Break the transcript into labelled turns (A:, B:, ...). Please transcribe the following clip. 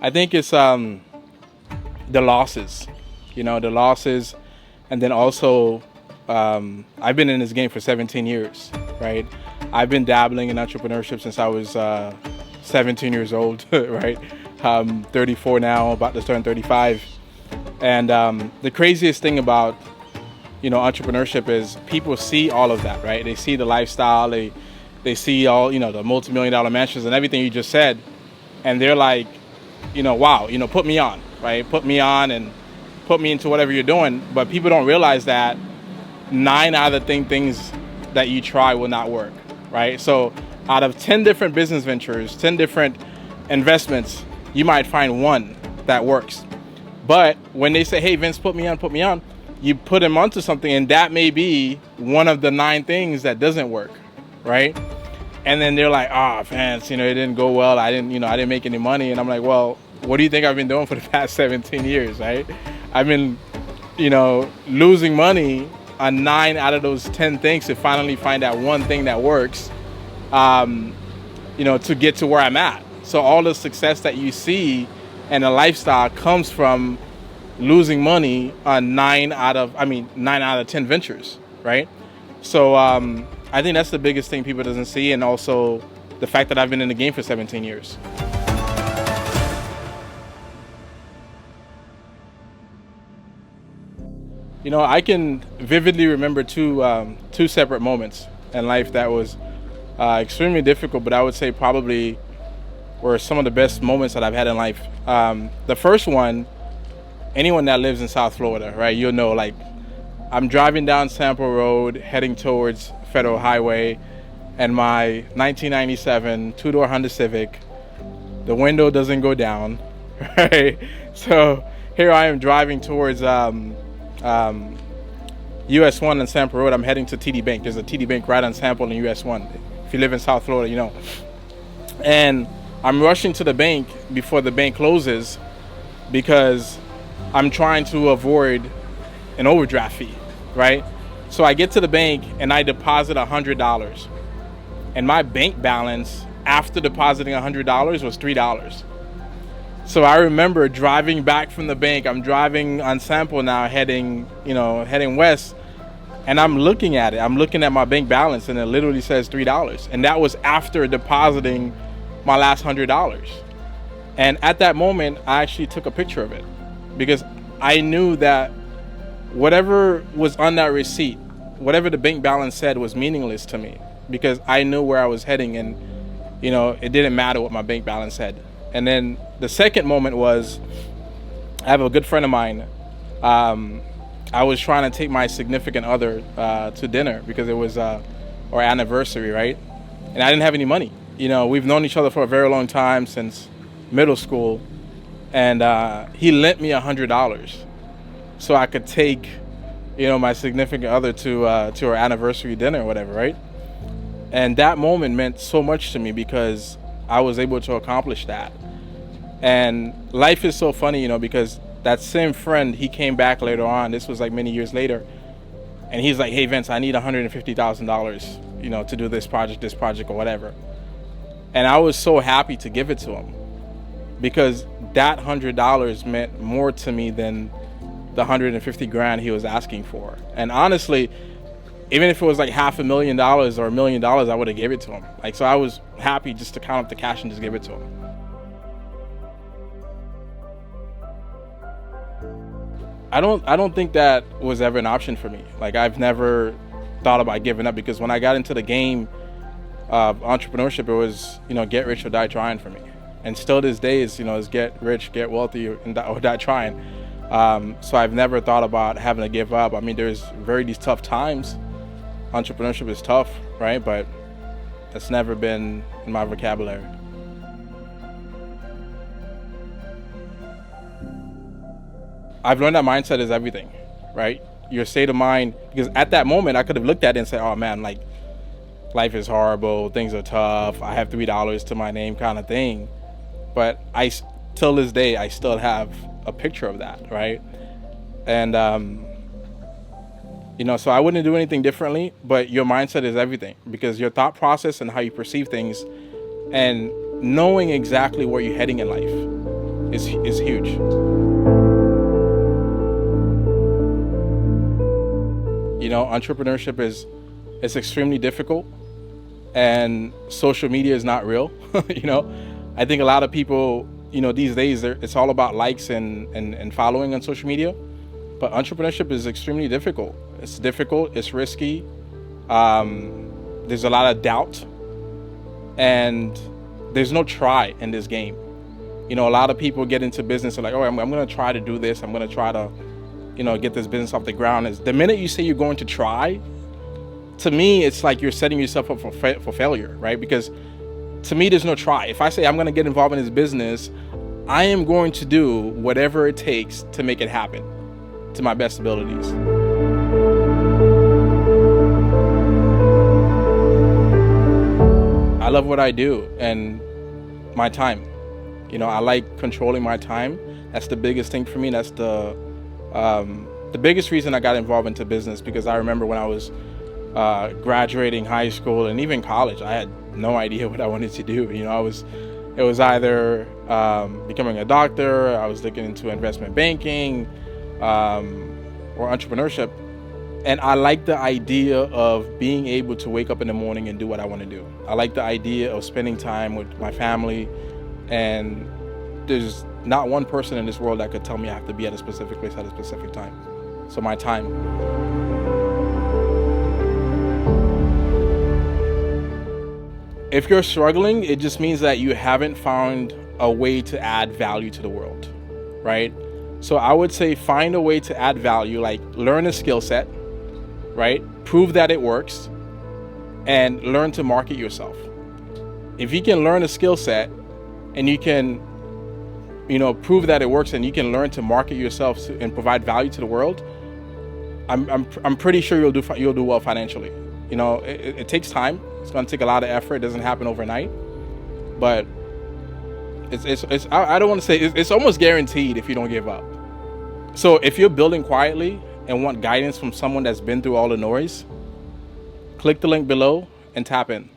A: I think it's the losses, the losses, and then also I've been in this game for 17 years, right? I've been dabbling in entrepreneurship since I was 17 years old, right? 34 now, about to turn 35. And the craziest thing about, entrepreneurship is people see all of that, right? They see the lifestyle, they see all, the multi-million-dollar mansions and everything you just said. And they're like, wow, put me on, right? Put me on and put me into whatever you're doing. But people don't realize that 9 out of the things that you try will not work, right? So out of 10 different business ventures, 10 different investments, you might find one that works. But when they say, hey, Vince, put me on, you put them onto something, and that may be one of the 9 things that doesn't work, right? And then they're like, Vince, it didn't go well. I didn't make any money. And I'm like, well, what do you think I've been doing for the past 17 years, right? I've been, losing money on 9 out of those 10 things to finally find that one thing that works, to get to where I'm at. So all the success that you see and the lifestyle comes from losing money on 9 out of 10 ventures, right? So I think that's the biggest thing people doesn't see, and also the fact that I've been in the game for 17 years. I can vividly remember two separate moments in life that was extremely difficult, but I would say probably were some of the best moments that I've had in life. The first one, anyone that lives in South Florida, right, you'll know, like, I'm driving down Sample Road heading towards Federal Highway, and my 1997 two-door Honda Civic, the window doesn't go down, right? So here I am driving towards US 1 on Sample Road. I'm heading to TD Bank. There's a TD Bank right on Sample in US 1. If you live in South Florida, And I'm rushing to the bank before the bank closes because I'm trying to avoid an overdraft fee, right? So I get to the bank and I deposit $100. And my bank balance after depositing $100 was $3. So I remember driving back from the bank. I'm driving on Sample now, heading west, and I'm looking at it. I'm looking at my bank balance, and it literally says $3. And that was after depositing my last $100. And at that moment, I actually took a picture of it because I knew that whatever was on that receipt, whatever the bank balance said, was meaningless to me because I knew where I was heading, and it didn't matter what my bank balance said. And then the second moment was, I have a good friend of mine. I was trying to take my significant other to dinner because it was our anniversary, right? And I didn't have any money. We've known each other for a very long time, since middle school. And he lent me $100 so I could take, my significant other to our anniversary dinner or whatever, right? And that moment meant so much to me because I was able to accomplish that. And life is so funny, because that same friend, he came back later on. This was like many years later. And he's like, hey, Vince, I need $150,000, to do this project or whatever. And I was so happy to give it to him because that $100 meant more to me than the $150,000 he was asking for. And honestly, even if it was like $500,000 or $1 million, I would have gave it to him. So I was happy just to count up the cash and just give it to him. I don't think that was ever an option for me. I've never thought about giving up because when I got into the game of entrepreneurship, it was, get rich or die trying for me. And still this day is, is get rich, get wealthy, or die trying. So I've never thought about having to give up. There's these tough times. Entrepreneurship is tough, right? But that's never been in my vocabulary. I've learned that mindset is everything, right? Your state of mind, because at that moment I could have looked at it and said, oh man, life is horrible, things are tough, I have $3 to my name kind of thing. But till this day, I still have a picture of that, right? And, so I wouldn't do anything differently, but your mindset is everything because your thought process and how you perceive things and knowing exactly where you're heading in life. is huge. You know, entrepreneurship is extremely difficult, and social media is not real. You know, I think a lot of people, you know, these days it's all about likes and following on social media, but entrepreneurship is extremely difficult. It's difficult. It's risky. There's a lot of doubt, and there's no try in this game. You know, a lot of people get into business and like, oh, I'm going to try to do this. I'm going to try to, you know, get this business off the ground. Is the minute you say you're going to try, to me, it's like you're setting yourself up for failure, right? Because to me, there's no try. If I say I'm going to get involved in this business, I am going to do whatever it takes to make it happen to my best abilities. I love what I do and my time. You know, I like controlling my time. That's the biggest thing for me. That's the biggest reason I got involved into business, because I remember when I was graduating high school and even college, I had no idea what I wanted to do. You know, it was either becoming a doctor, I was looking into investment banking, or entrepreneurship. And I like the idea of being able to wake up in the morning and do what I want to do. I like the idea of spending time with my family, and there's not one person in this world that could tell me I have to be at a specific place at a specific time. So my time. If you're struggling, it just means that you haven't found a way to add value to the world, right? So I would say find a way to add value, like learn a skill set, right? Prove that it works, and learn to market yourself. If you can learn a skill set and you can, you know, prove that it works, and you can learn to market yourself and provide value to the world, I'm pretty sure you'll do well financially. You know, it takes time. It's going to take a lot of effort. It doesn't happen overnight, but I don't want to say it's almost guaranteed if you don't give up. So if you're building quietly and want guidance from someone that's been through all the noise, click the link below and tap in.